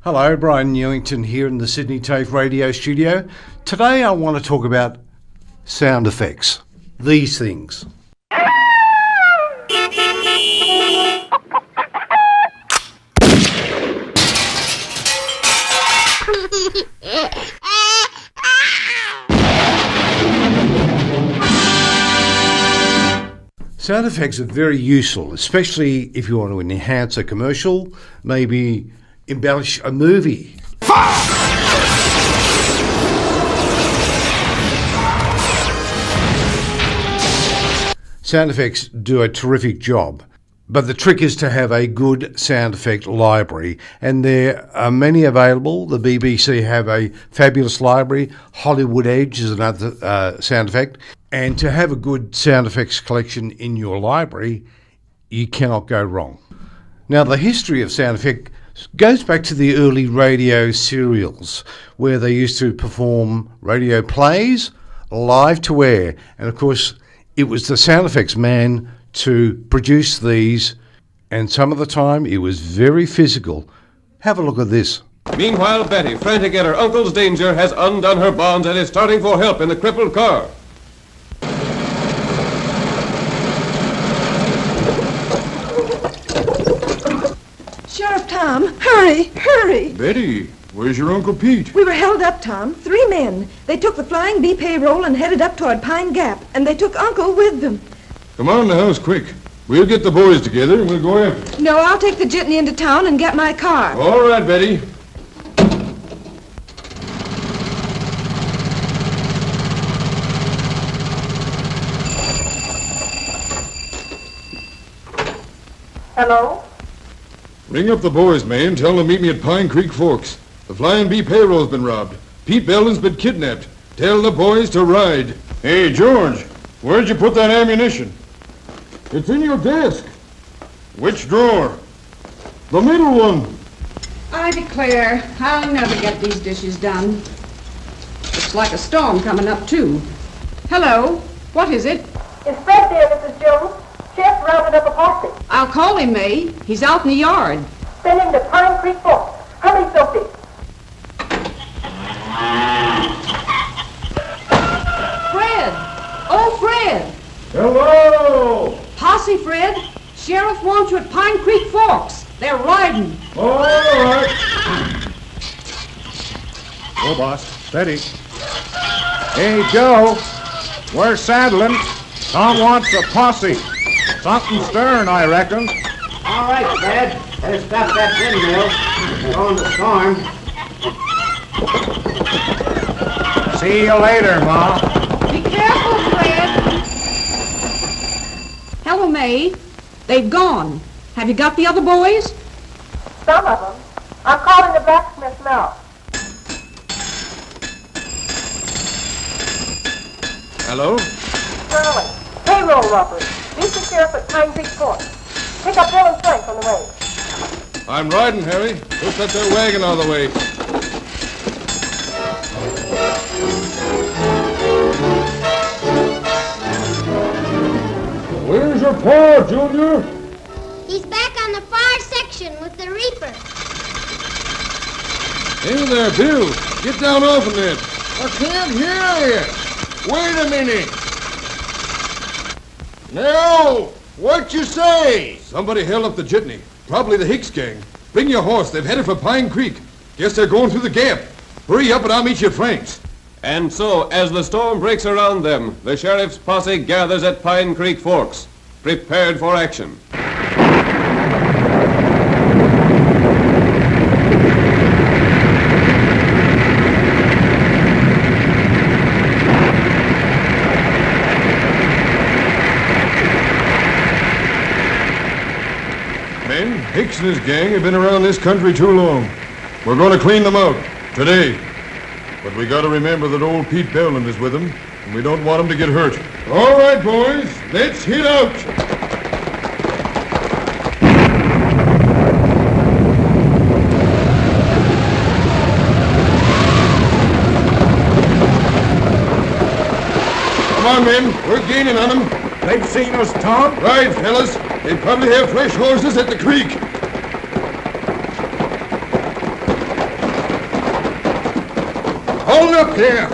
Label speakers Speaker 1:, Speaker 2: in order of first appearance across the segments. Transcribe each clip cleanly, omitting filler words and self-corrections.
Speaker 1: Hello, Brian Newington here in the Sydney Tafe radio studio. Today I want to talk about sound effects. These things. Sound effects are very useful, especially if you want to enhance a commercial, maybe embellish a movie. Sound effects do a terrific job, but the trick is to have a good sound effect library, and there are many available. The BBC have a fabulous library. Hollywood Edge is another sound effect, and to have a good sound effects collection in your library, you cannot go wrong. Now, the history of sound effect goes back to the early radio serials, where they used to perform radio plays live to air, and of course it was the sound effects man to produce these, and some of the time it was very physical. Have a look at this.
Speaker 2: Meanwhile, Betty, frantic at her uncle's danger, has undone her bonds and is starting for help in the crippled car.
Speaker 3: Sheriff Tom, hurry!
Speaker 4: Betty, where's your Uncle Pete?
Speaker 3: We were held up, Tom. 3 men. They took the Flying B payroll and headed up toward Pine Gap, and they took Uncle with them.
Speaker 4: Come on in the house, quick. We'll get the boys together and we'll go after.
Speaker 3: No, I'll take the jitney into town and get my car.
Speaker 4: All right, Betty.
Speaker 3: Hello?
Speaker 4: Ring up the boys, man. Tell them to meet me at Pine Creek Forks. The Flying B payroll's been robbed. Pete Belden's been kidnapped. Tell the boys to ride. Hey, George, where'd you put that ammunition? It's in your desk. Which drawer? The middle one.
Speaker 5: I declare, I'll never get these dishes done. Looks like a storm coming up, too. Hello, what is it?
Speaker 6: Is Fred there, Mrs. Jones? Sheriff rounded up a posse.
Speaker 5: I'll call him, May. He's out in the yard.
Speaker 6: Send him to Pine Creek Forks. Hurry, Sophie.
Speaker 5: Fred! Oh, Fred!
Speaker 4: Hello!
Speaker 5: Posse, Fred. Sheriff wants you at Pine Creek Forks. They're riding.
Speaker 4: All right.
Speaker 7: Oh, boss. Steady. Hey, Joe. We're saddling. Tom wants a posse. Something stirring, I reckon.
Speaker 8: All right, Fred. Better stop that windmill. We're going to storm.
Speaker 7: See you later, Ma.
Speaker 5: Be careful, Fred. Hello, May. They've gone. Have you got the other boys?
Speaker 6: Some of them. I'm calling the blacksmith now.
Speaker 4: Hello?
Speaker 6: Shirley, payroll robbery. Meet the sheriff at Pine Creek Forks. Pick up Bill and Frank on the way.
Speaker 4: I'm riding, Harry. Push that there wagon out of the way. Where's your pa, Junior?
Speaker 9: He's back on the far section with the reaper.
Speaker 4: Hey there, Bill. Get down off of it. I can't hear you. Wait a minute. No! What you say? Somebody held up the jitney. Probably the Hicks gang. Bring your horse. They've headed for Pine Creek. Guess they're going through the gap. Hurry up and I'll meet you at Frank's.
Speaker 2: And so, as the storm breaks around them, the sheriff's posse gathers at Pine Creek Forks, prepared for action.
Speaker 4: Men, Hicks and his gang have been around this country too long. We're going to clean them out today. But we got to remember that old Pete Belden is with them, and we don't want him to get hurt. All right, boys, let's hit out. Come on, men. We're gaining on them.
Speaker 7: They've seen us, Tom.
Speaker 4: Right, fellas. They probably have fresh horses at the creek. up here.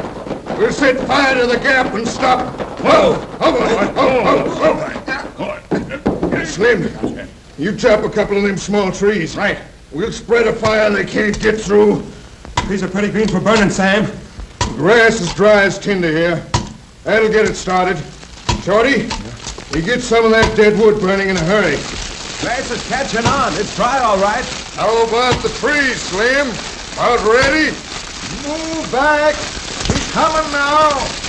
Speaker 4: We'll set fire to the gap and stop. Whoa! Slim, you chop a couple of them small trees.
Speaker 7: Right.
Speaker 4: We'll spread a fire they can't get through.
Speaker 10: These are pretty green for burning, Sam.
Speaker 4: Grass is dry as tinder here. That'll get it started. Shorty, you get some of that dead wood burning in a hurry.
Speaker 10: Grass is catching on. It's dry, all right.
Speaker 4: How about the trees, Slim? About ready?
Speaker 10: Move back. He's coming now.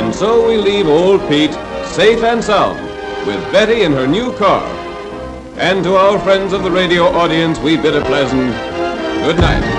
Speaker 2: And so we leave old Pete safe and sound with Betty in her new car. And to our friends of the radio audience, we bid a pleasant good night.